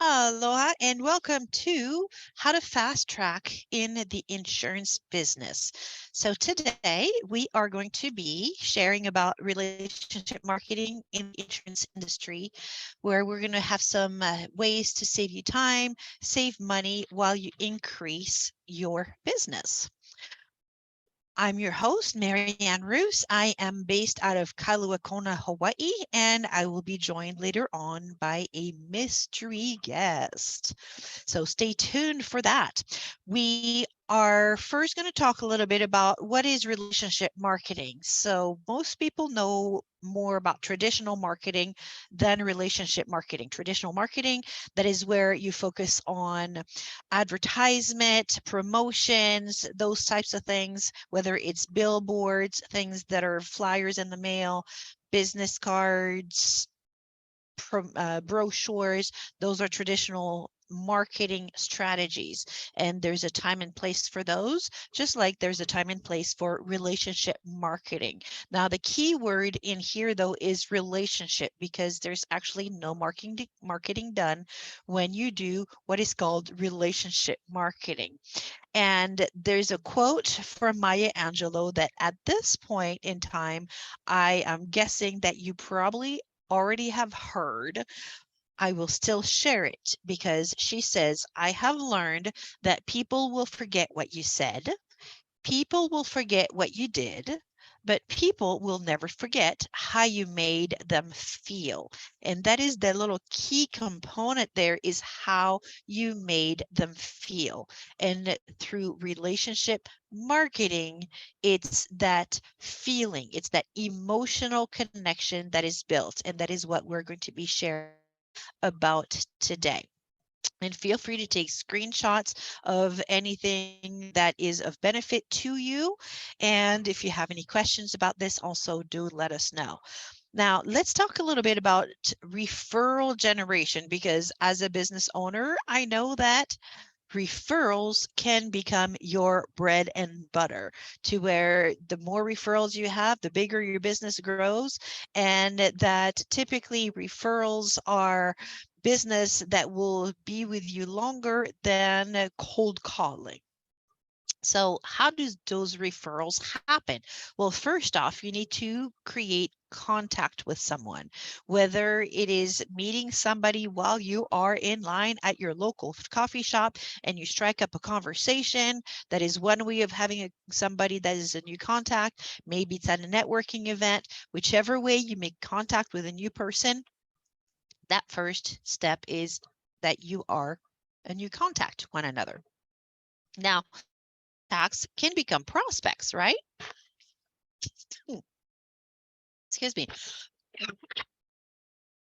Aloha and welcome to How to Fast Track in the Insurance Business. So today we are going to be sharing about relationship marketing in the insurance industry, where we're going to have some ways to save you time, save money while you increase your business. I'm your host, Marianne Roos. I am based out of Kailua Kona, Hawaii, and I will be joined later on by a mystery guest. So stay tuned for that. We are first going to talk a little bit about what is relationship marketing. So most people know more about traditional marketing than relationship marketing. Traditional marketing, that is where you focus on advertisement, promotions, those types of things, whether it's billboards, things that are flyers in the mail, business cards, brochures. Those are traditional marketing strategies, and there's a time and place for those, just like there's a time and place for relationship marketing. Now the key word in here though is relationship, because there's actually no marketing done when you do what is called relationship marketing. And there's a quote from Maya Angelou that at this point in time, I am guessing that you probably already have heard. I will still share it because she says, I have learned that people will forget what you said, people will forget what you did, but people will never forget how you made them feel. And that is the little key component there, is how you made them feel. And through relationship marketing, it's that feeling, it's that emotional connection that is built. And that is what we're going to be sharing about today. And feel free to take screenshots of anything that is of benefit to you. And if you have any questions about this, also do let us know. Now, let's talk a little bit about referral generation, because as a business owner, I know that referrals can become your bread and butter, to where the more referrals you have, the bigger your business grows. And that typically referrals are business that will be with you longer than cold calling. So how do those referrals happen? Well, first off, you need to create contact with someone, whether it is meeting somebody while you are in line at your local coffee shop and you strike up a conversation. That is one way of having somebody that is a new contact. Maybe it's at a networking event. Whichever way you make contact with a new person, that first step is that you are a new contact one another. Now, contacts can become prospects, right? Excuse me.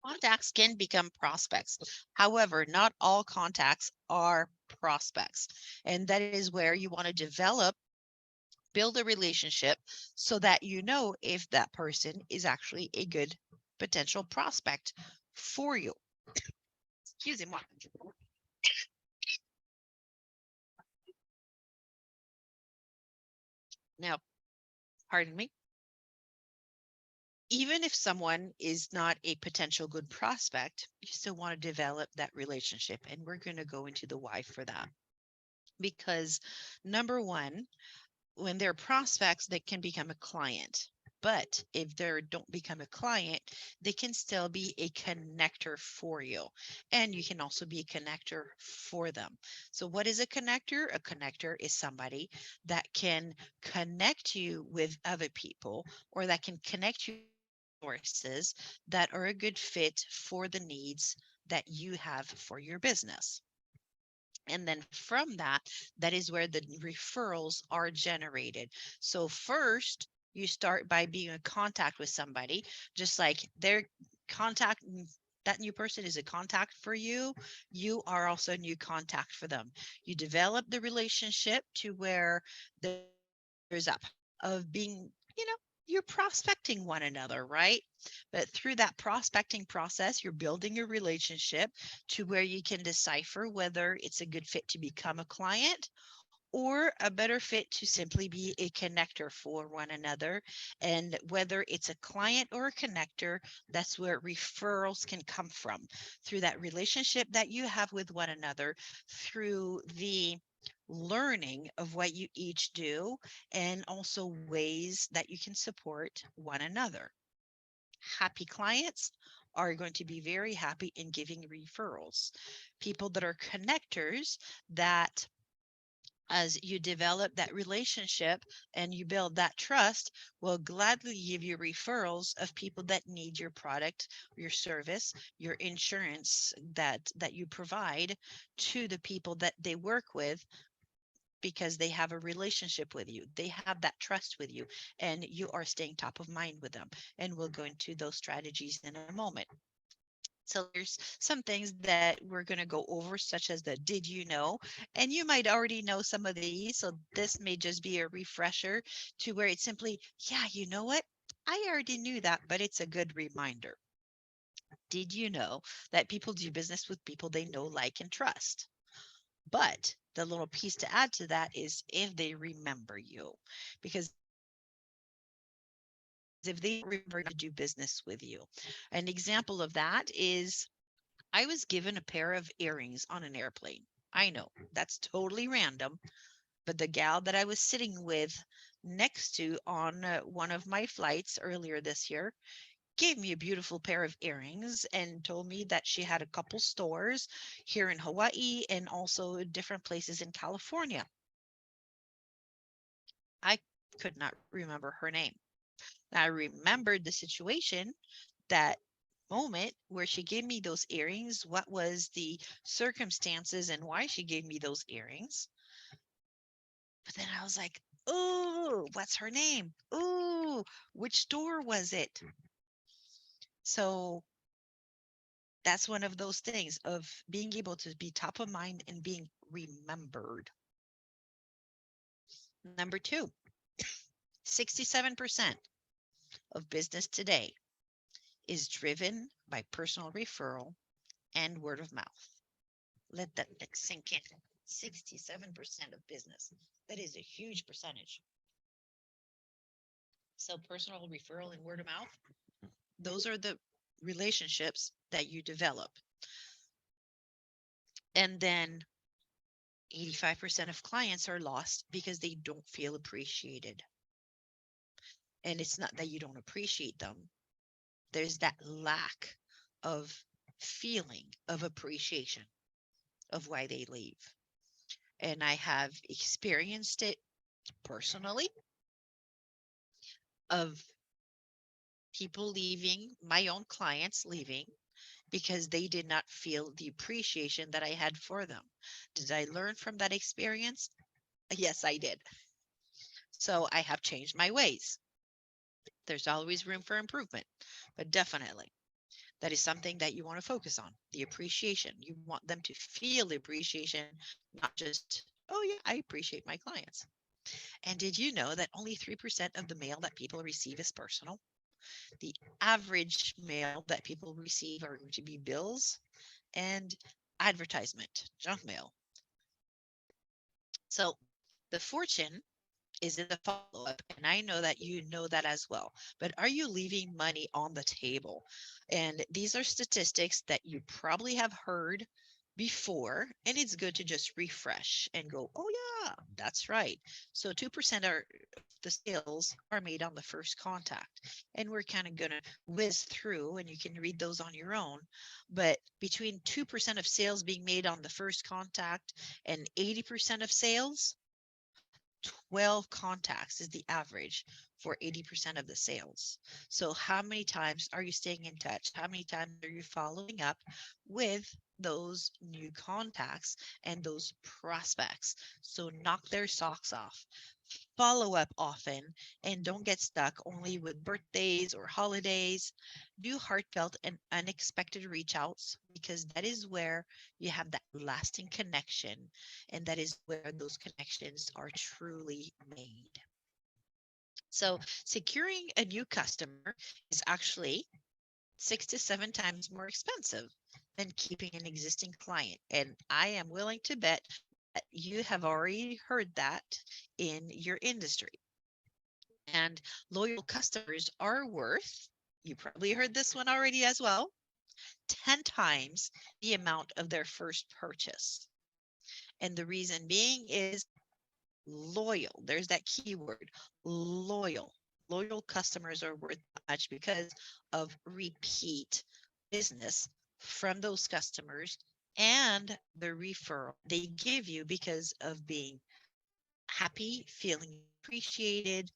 Contacts can become prospects. However, not all contacts are prospects. And that is where you want to develop, build a relationship so that you know if that person is actually a good potential prospect for you. Excuse me. Now, pardon me. Even if someone is not a potential good prospect, you still want to develop that relationship. And we're going to go into the why for that. Because number one, when they're prospects, they can become a client. But if they don't become a client, they can still be a connector for you. And you can also be a connector for them. So what is a connector? A connector is somebody that can connect you with other people, or that can connect you resources that are a good fit for the needs that you have for your business. And then from that, that is where the referrals are generated. So first, you start by being in contact with somebody, just like their contact. That new person is a contact for you. You are also a new contact for them. You develop the relationship to where there's that of being, you're prospecting one another, right? But through that prospecting process, you're building a relationship to where you can decipher whether it's a good fit to become a client, or a better fit to simply be a connector for one another. And whether it's a client or a connector, that's where referrals can come from, through that relationship that you have with one another, through the learning of what you each do, and also ways that you can support one another. Happy clients are going to be very happy in giving referrals. People that are connectors, that as you develop that relationship and you build that trust, will gladly give you referrals of people that need your product, your service, your insurance that you provide to the people that they work with, because they have a relationship with you. They have that trust with you, and you are staying top of mind with them. And we'll go into those strategies in a moment. So there's some things that we're going to go over, such as the did you know? And you might already know some of these. So this may just be a refresher, to where it's simply, yeah, you know what? I already knew that, but it's a good reminder. Did you know that people do business with people they know, like, and trust? But the little piece to add to that is if they remember you. Because if they don't remember you, they're not going to do business with you. An example of that is, I was given a pair of earrings on an airplane. I know that's totally random, but the gal that I was sitting with next to on one of my flights earlier this year gave me a beautiful pair of earrings and told me that she had a couple stores here in Hawaii and also different places in California. I could not remember her name. I remembered the situation, that moment where she gave me those earrings, what was the circumstances and why she gave me those earrings. But then I was like, "Oh, what's her name? Oh, which store was it?" So that's one of those things of being able to be top of mind and being remembered. Number two, 67% of business today is driven by personal referral and word of mouth. Let that sink in. 67% of business. That is a huge percentage. So personal referral and word of mouth, those are the relationships that you develop. And then 85% of clients are lost because they don't feel appreciated. And it's not that you don't appreciate them. There's that lack of feeling of appreciation of why they leave. And I have experienced it personally, of people leaving, my own clients leaving, because they did not feel the appreciation that I had for them. Did I learn from that experience? Yes, I did. So I have changed my ways. There's always room for improvement, but definitely that is something that you want to focus on, the appreciation. You want them to feel the appreciation, not just, oh, yeah, I appreciate my clients. And did you know that only 3% of the mail that people receive is personal? The average mail that people receive are going to be bills and advertisement, junk mail. So the fortune is in the follow up. And I know that you know that as well. But are you leaving money on the table? And these are statistics that you probably have heard before. And it's good to just refresh and go, oh, yeah, that's right. So 2% are the sales are made on the first contact. And we're kind of going to whiz through, and you can read those on your own. But between 2% of sales being made on the first contact and 80% of sales, 12 contacts is the average for 80% of the sales. So how many times are you staying in touch? How many times are you following up with those new contacts and those prospects? So knock their socks off. Follow up often, and don't get stuck only with birthdays or holidays. Do heartfelt and unexpected reach outs, because that is where you have that lasting connection, and that is where those connections are truly made. So securing a new customer is actually 6 to 7 times more expensive than keeping an existing client. And I am willing to bet you have already heard that in your industry. And loyal customers are worth, you probably heard this one already as well, 10 times the amount of their first purchase. And the reason being is loyal. There's that keyword, loyal. Loyal customers are worth much because of repeat business from those customers and the referral they give you because of being happy, feeling appreciated,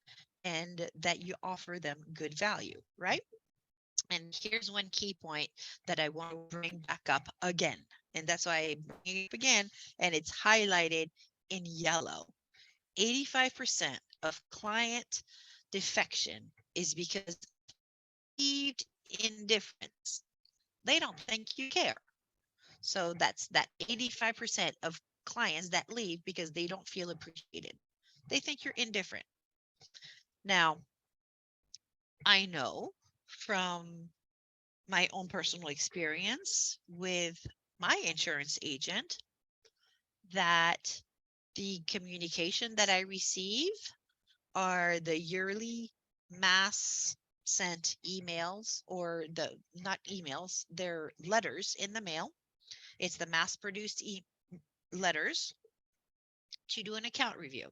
and that you offer them good value, right? And here's one key point that I want to bring back up again. And that's why I bring it up again, and it's highlighted in yellow. 85% of client defection is because perceived indifference. They don't think you care. So that's that 85% of clients that leave because they don't feel appreciated. They think you're indifferent. Now, I know from my own personal experience with my insurance agent that the communication that I receive are the yearly mass sent emails, or the not emails, they're letters in the mail. It's the mass produced letters to do an account review.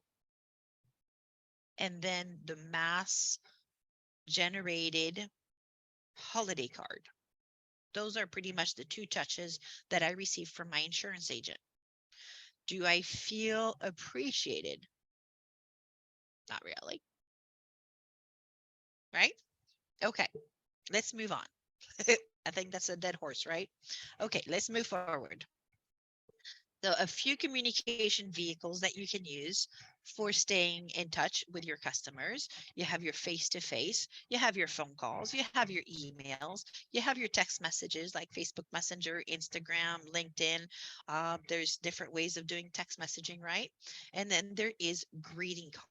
And then the mass generated holiday card. Those are pretty much the two touches that I receive from my insurance agent. Do I feel appreciated? Not really. Right? Okay, let's move on. I think that's a dead horse, right? Okay, let's move forward. So a few communication vehicles that you can use for staying in touch with your customers. You have your face-to-face, you have your phone calls, you have your emails, you have your text messages like Facebook Messenger, Instagram, LinkedIn. There's different ways of doing text messaging, right? And then there is greeting cards.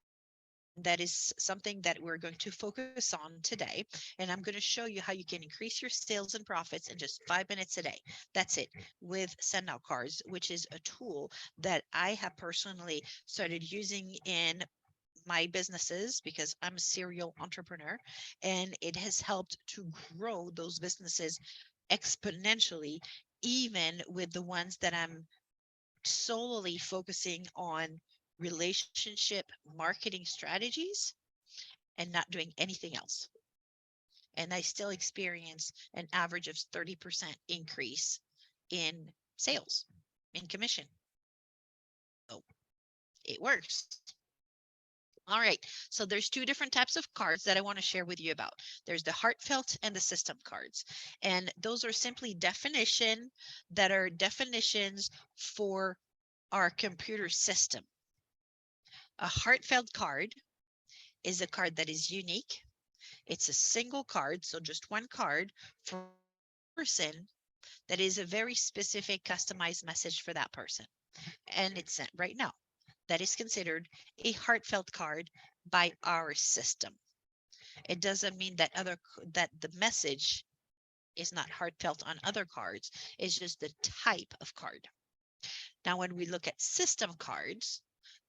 That is something that we're going to focus on today. And I'm going to show you how you can increase your sales and profits in just 5 minutes a day. That's it, with send out cards, which is a tool that I have personally started using in my businesses because I'm a serial entrepreneur, and it has helped to grow those businesses exponentially, even with the ones that I'm solely focusing on relationship marketing strategies and not doing anything else. And I still experience an average of 30% increase in sales, in commission. So it works. All right. So there's two different types of cards that I want to share with you about. There's the heartfelt and the system cards. And those are simply definitions for our computer system. A heartfelt card is a card that is unique. It's a single card, so just one card for person that is a very specific customized message for that person. And it's sent right now. That is considered a heartfelt card by our system. It doesn't mean that the message is not heartfelt on other cards. It's just the type of card. Now, when we look at system cards,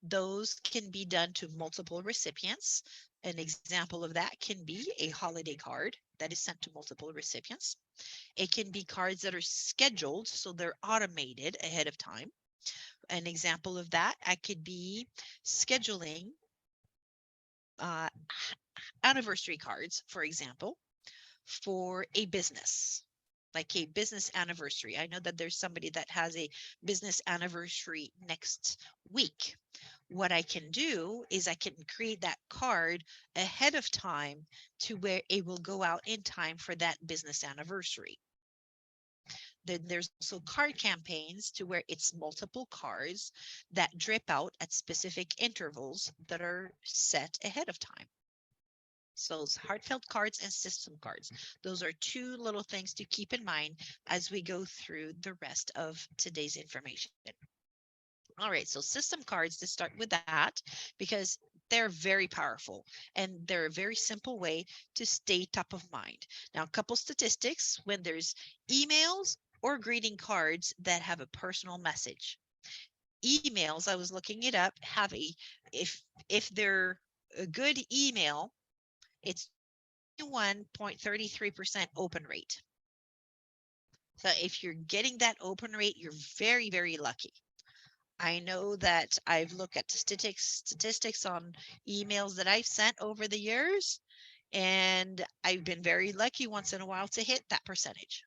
those can be done to multiple recipients. An example of that can be a holiday card that is sent to multiple recipients. It can be cards that are scheduled, so they're automated ahead of time. An example of that, I could be scheduling uh, anniversary cards, for example, for a business, like a business anniversary. I know that there's somebody that has a business anniversary next week. What I can do is I can create that card ahead of time to where it will go out in time for that business anniversary. Then there's also card campaigns to where it's multiple cards that drip out at specific intervals that are set ahead of time. So it's heartfelt cards and system cards. Those are two little things to keep in mind as we go through the rest of today's information. All right, so system cards, to start with that, because they're very powerful and they're a very simple way to stay top of mind. Now, a couple statistics: when there's emails or greeting cards that have a personal message, emails, I was looking it up, have a, if they're a good email, it's 21.33% open rate. So if you're getting that open rate, you're very, very lucky. I know that I've looked at statistics on emails that I've sent over the years, and I've been very lucky once in a while to hit that percentage.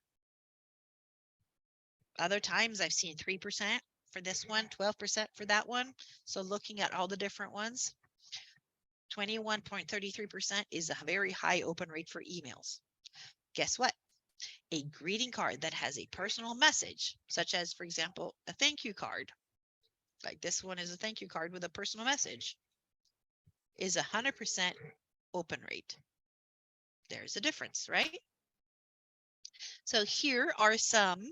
Other times I've seen 3% for this one, 12% for that one. So looking at all the different ones, 21.33% is a very high open rate for emails. Guess what? A greeting card that has a personal message, such as, for example, a thank you card, like this one is a thank you card with a personal message, is 100% open rate. There's a difference, right? So here are some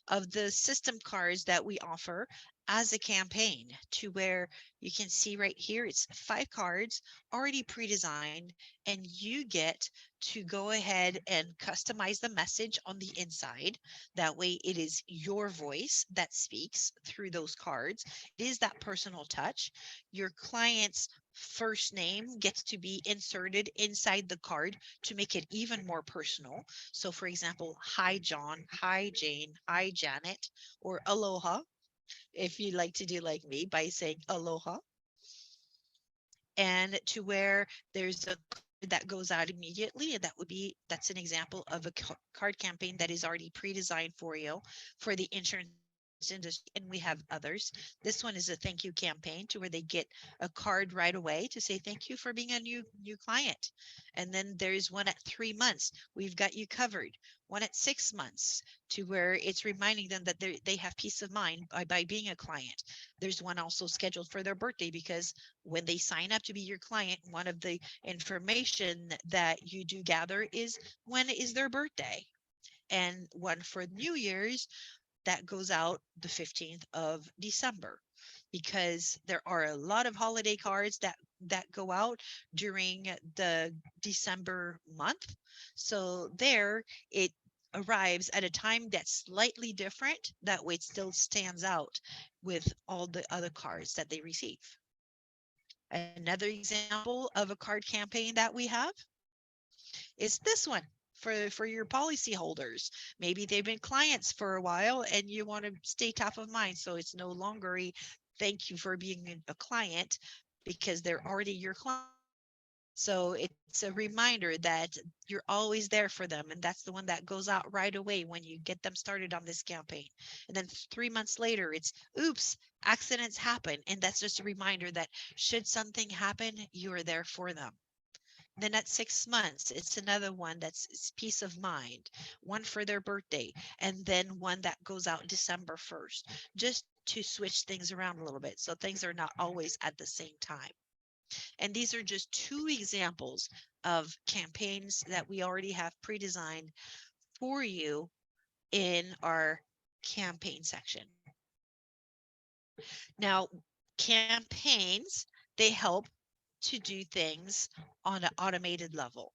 of the system cards that we offer as a campaign, to where you can see right here, it's 5 cards already pre-designed, and you get to go ahead and customize the message on the inside. That way it is your voice that speaks through those cards. It is that personal touch. Your client's first name gets to be inserted inside the card to make it even more personal. So for example, hi John, hi Jane, hi Janet, or aloha, if you like to do like me by saying aloha. And to where there's a card that goes out immediately, and that's an example of a card campaign that is already pre-designed for you for the insurance industry, and we have others. This one is a thank you campaign, to where they get a card right away to say thank you for being a new client. And then there's one at 3 months, we've got you covered. One at 6 months, to where it's reminding them that they have peace of mind by being a client. There's one also scheduled for their birthday, because when they sign up to be your client, one of the information that you do gather is when is their birthday. And one for New Year's that goes out the 15th of December, because there are a lot of holiday cards that go out during the December month. So there it arrives at a time that's slightly different. That way it still stands out with all the other cards that they receive. Another example of a card campaign that we have is this one for your policy holders. Maybe they've been clients for a while and you want to stay top of mind. So it's no longer a thank you for being a client, because they're already your client. So it's a reminder that you're always there for them. And that's the one that goes out right away when you get them started on this campaign. And then 3 months later, it's oops, accidents happen. And that's just a reminder that should something happen, you are there for them. Then at 6 months, it's another one that's peace of mind, one for their birthday, and then one that goes out December 1st, just to switch things around a little bit. So things are not always at the same time. And these are just 2 examples of campaigns that we already have pre-designed for you in our campaign section. Now, campaigns, they help to do things on an automated level.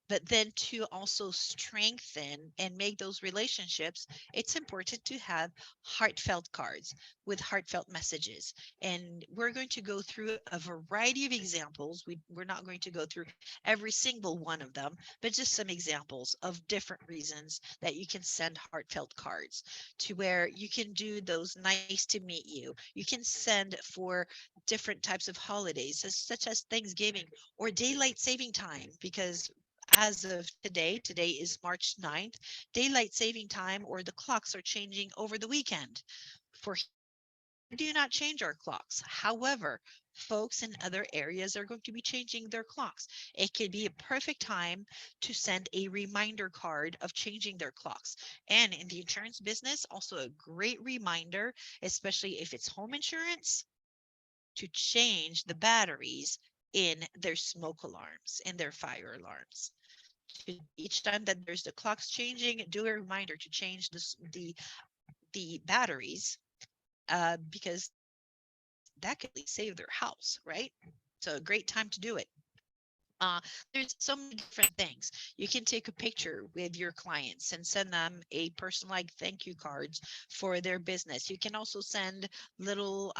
But then to also strengthen and make those relationships, it's important to have heartfelt cards with heartfelt messages. And we're going to go through a variety of examples. We're not going to go through every single one of them, but just some examples of different reasons that you can send heartfelt cards, to where you can do those nice to meet you. You can send for different types of holidays, such as Thanksgiving or daylight saving time, because as of today is March 9th, daylight saving time or the clocks are changing over the weekend. For we do not change our clocks. However, folks in other areas are going to be changing their clocks. It could be a perfect time to send a reminder card of changing their clocks. And in the insurance business, also a great reminder, especially if it's home insurance, to change the batteries in their smoke alarms, in their fire alarms. Each time that there's the clocks changing, do a reminder to change the batteries, because that could really save their house, right? So a great time to do it. Uh, there's so many different things. You can take a picture with your clients and send them a personalized thank you cards for their business. You can also send little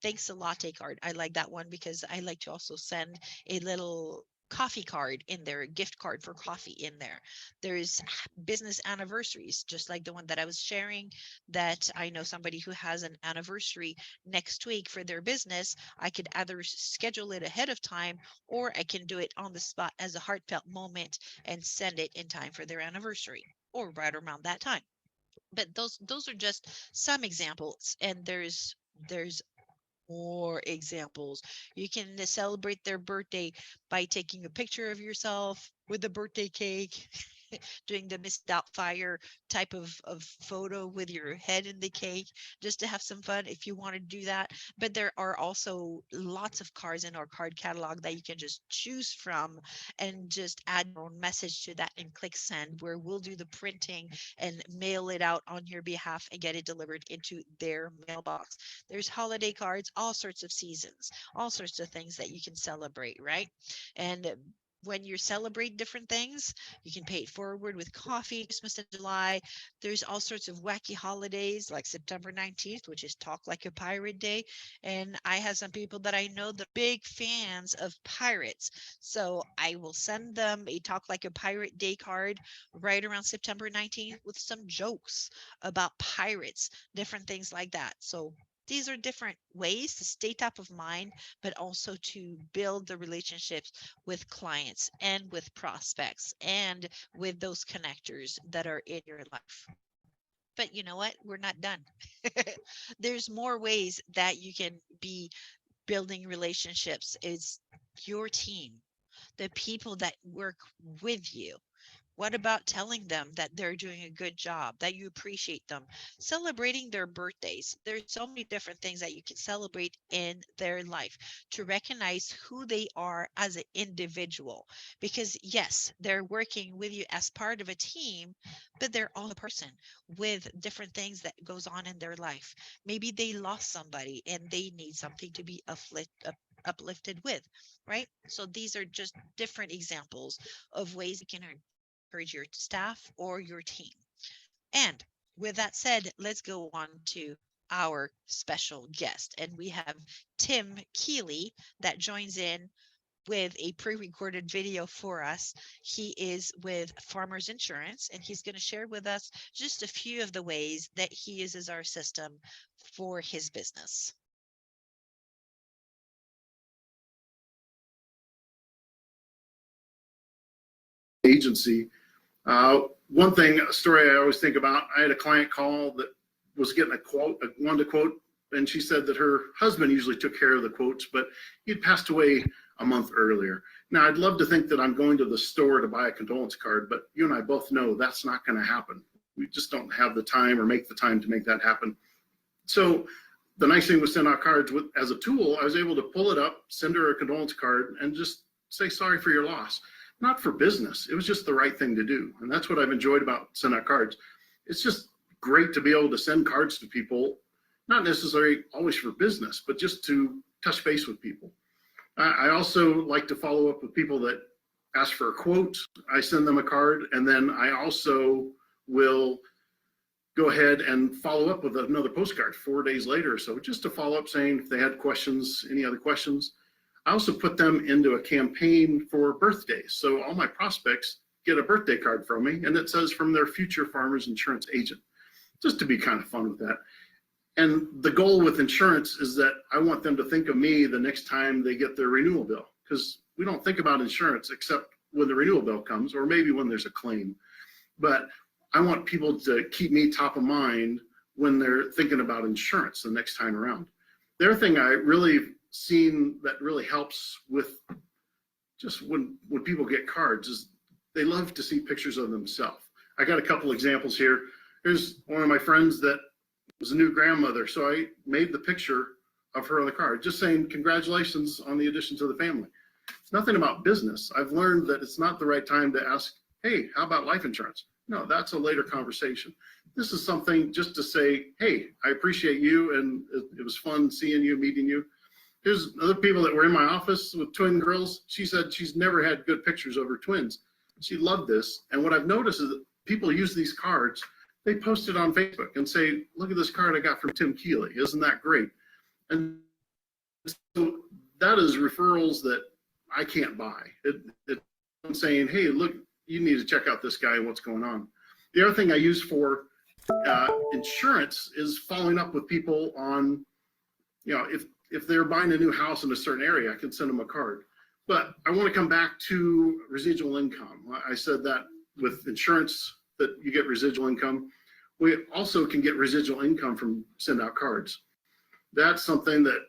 thanks a latte card. I like that one because I like to also send a little coffee card in there, a gift card for coffee in there. There's business anniversaries, just like the one that I was sharing, that I know somebody who has an anniversary next week for their business. I could either schedule it ahead of time, or I can do it on the spot as a heartfelt moment and send it in time for their anniversary or right around that time. But those are just some examples, and there's more examples. You can celebrate their birthday by taking a picture of yourself with a birthday cake, doing the Miss Doubtfire type of photo with your head in the cake, just to have some fun if you want to do that. But there are also lots of cards in our card catalog that you can just choose from and just add your own message to that and click send, where we'll do the printing and mail it out on your behalf and get it delivered into their mailbox. There's holiday cards, all sorts of seasons, all sorts of things that you can celebrate, right? And when you celebrate different things, you can pay it forward with coffee, Christmas in July. There's all sorts of wacky holidays like September 19th, which is Talk Like a Pirate Day. And I have some people that I know that are big fans of pirates. So I will send them a Talk Like a Pirate Day card right around September 19th with some jokes about pirates, different things like that. So these are different ways to stay top of mind, but also to build the relationships with clients and with prospects and with those connectors that are in your life. But you know what? We're not done. There's more ways that you can be building relationships. Is your team, the people that work with you. What about telling them that they're doing a good job, that you appreciate them, celebrating their birthdays? There's so many different things that you can celebrate in their life to recognize who they are as an individual. Because yes, they're working with you as part of a team, but they're all a person with different things that goes on in their life. Maybe they lost somebody and they need something to be uplifted with, right? So these are just different examples of ways you can encourage your staff or your team. And with that said, let's go on to our special guest. And we have Tim Keeley that joins in with a pre-recorded video for us. He is with Farmers Insurance, and he's going to share with us just a few of the ways that he uses our system for his business. Agency. One thing, a story I always think about, I had a client call that was getting a quote, wanted a quote, and she said that her husband usually took care of the quotes, but he'd passed away a month earlier. Now, I'd love to think that I'm going to the store to buy a condolence card, but you and I both know that's not going to happen. We just don't have the time or make the time to make that happen. So the nice thing with send out cards with, as a tool, I was able to pull it up, send her a condolence card, and just say sorry for your loss. Not for business. It was just the right thing to do. And that's what I've enjoyed about send out cards. It's just great to be able to send cards to people, not necessarily always for business, but just to touch base with people. I also like to follow up with people that ask for a quote. I send them a card, and then I also will go ahead and follow up with another postcard 4 days later or so, just to follow up saying if they had questions, any other questions. I also put them into a campaign for birthdays. So all my prospects get a birthday card from me, and it says from their future Farmers Insurance agent, just to be kind of fun with that. And the goal with insurance is that I want them to think of me the next time they get their renewal bill, because we don't think about insurance except when the renewal bill comes, or maybe when there's a claim. But I want people to keep me top of mind when they're thinking about insurance the next time around. The other thing I really seen that really helps with just when people get cards is they love to see pictures of themselves. I got a couple examples here. Here's one of my friends that was a new grandmother. So I made the picture of her on the card, just saying congratulations on the addition to the family. It's nothing about business. I've learned that it's not the right time to ask, hey, how about life insurance? No, that's a later conversation. This is something just to say, hey, I appreciate you, and it was fun seeing you, meeting you. Here's other people that were in my office with twin girls. She said she's never had good pictures of her twins. She loved this. And what I've noticed is that people use these cards, they post it on Facebook and say, look at this card I got from Tim Keeley. Isn't that great? And so that is referrals that I can't buy. It's saying, hey, look, you need to check out this guy and what's going on. The other thing I use for insurance is following up with people on, if they're buying a new house in a certain area, I can send them a card. But I want to come back to residual income. I said that with insurance that you get residual income. We also can get residual income from send out cards. That's something that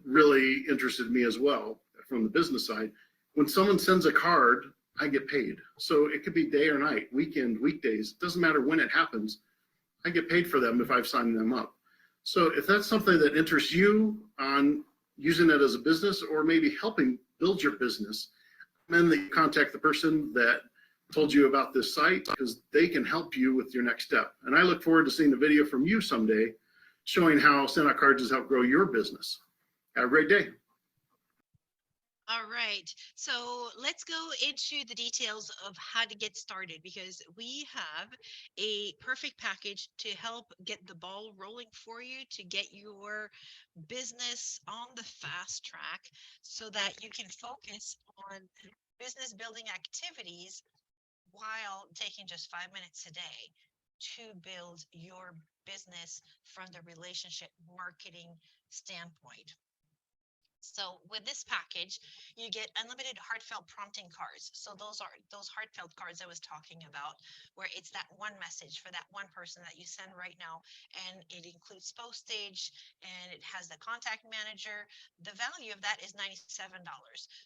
really interested me as well from the business side. When someone sends a card, I get paid. So it could be day or night, weekend, weekdays, it doesn't matter when it happens. I get paid for them if I've signed them up. So if that's something that interests you on using it as a business or maybe helping build your business, then you contact the person that told you about this site because they can help you with your next step. And I look forward to seeing a video from you someday showing how Send Out Cards has helped grow your business. Have a great day. All right. So let's go into the details of how to get started because we have a perfect package to help get the ball rolling for you to get your business on the fast track so that you can focus on business building activities while taking just 5 minutes a day to build your business from the relationship marketing standpoint. So with this package, you get unlimited heartfelt prompting cards. So those are those heartfelt cards I was talking about, where it's that one message for that one person that you send right now. And it includes postage and it has the contact manager. The value of that is $97.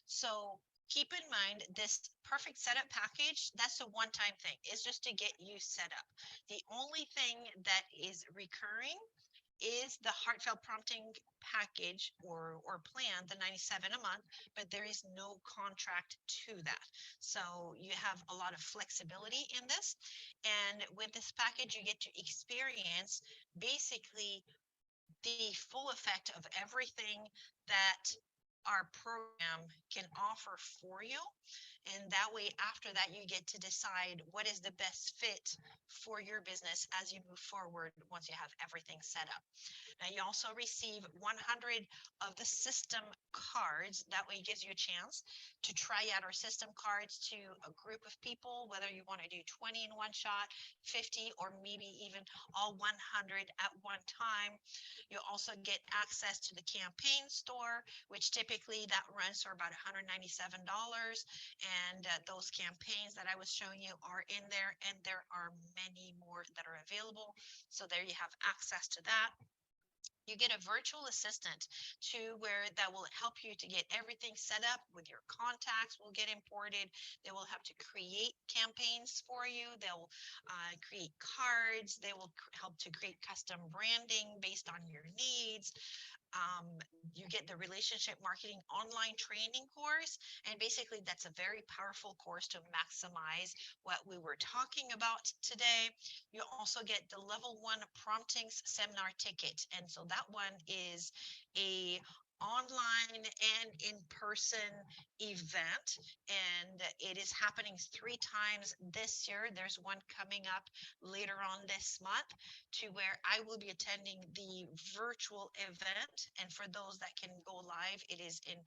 So keep in mind this perfect setup package, that's a one-time thing. It's just to get you set up. The only thing that is recurring is the heartfelt prompting package or plan, the 97 a month, but there is no contract to that. So you have a lot of flexibility in this. And with this package, you get to experience basically the full effect of everything that our program can offer for you. And that way, after that, you get to decide what is the best fit for your business as you move forward once you have everything set up. Now, you also receive 100 of the system cards. That way, it gives you a chance to try out our system cards to a group of people, whether you want to do 20 in one shot, 50, or maybe even all 100 at one time. You'll also get access to the campaign store, which typically that runs for about $197. And those campaigns that I was showing you are in there, and there are many more that are available. So there you have access to that. You get a virtual assistant to where that will help you to get everything set up with your contacts will get imported. They will have to create campaigns for you. They'll create cards. They will help to create custom branding based on your needs. You get the relationship marketing online training course. And basically, that's a very powerful course to maximize what we were talking about today. You also get the level 1 promptings seminar ticket. And so that one is a online and in-person event, and it is happening 3 times this year. There's one coming up later on this month to where I will be attending the virtual event. And for those that can go live, it is in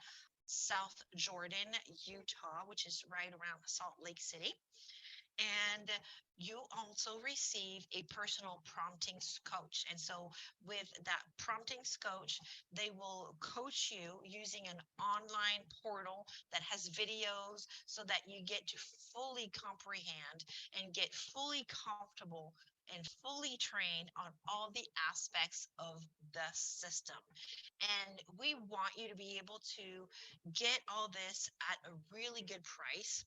South Jordan, Utah, which is right around Salt Lake City. And you also receive a personal promptings coach. And so with that promptings coach, they will coach you using an online portal that has videos so that you get to fully comprehend and get fully comfortable and fully trained on all the aspects of the system. And we want you to be able to get all this at a really good price.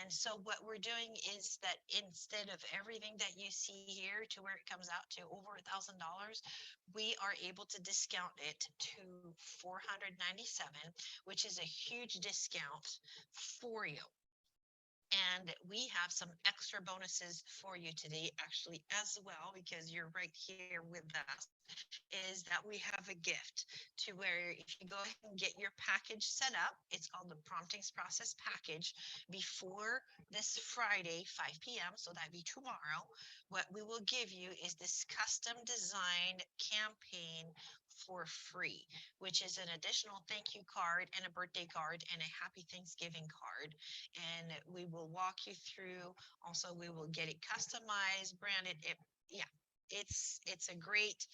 And so what we're doing is that instead of everything that you see here to where it comes out to over $1,000, we are able to discount it to $497, which is a huge discount for you. And we have some extra bonuses for you today, actually, as well, because you're right here with us, is that we have a gift to where if you go ahead and get your package set up, it's called the Promptings Process Package, before this Friday, 5 p.m., so that'd be tomorrow, what we will give you is this custom designed campaign for free, which is an additional thank you card and a birthday card and a happy Thanksgiving card. And we will walk you through. Also, we will get it customized, branded. Yeah, it's a great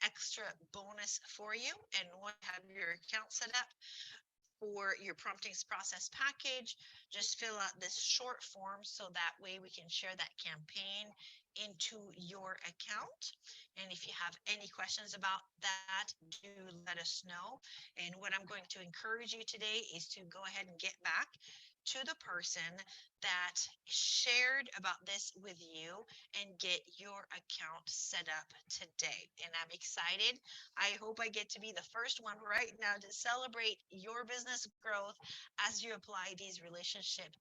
extra bonus for you. And once you have your account set up for your promptings process package, just fill out this short form so that way we can share that campaign into your account. And if you have any questions about that, do let us know. And what I'm going to encourage you today is to go ahead and get back to the person that shared about this with you and get your account set up today. And I'm excited. I hope I get to be the first one right now to celebrate your business growth as you apply these relationship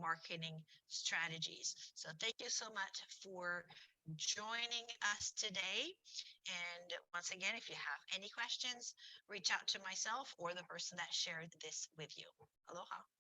marketing strategies. So thank you so much for joining us today. And once again, if you have any questions, reach out to myself or the person that shared this with you. Aloha.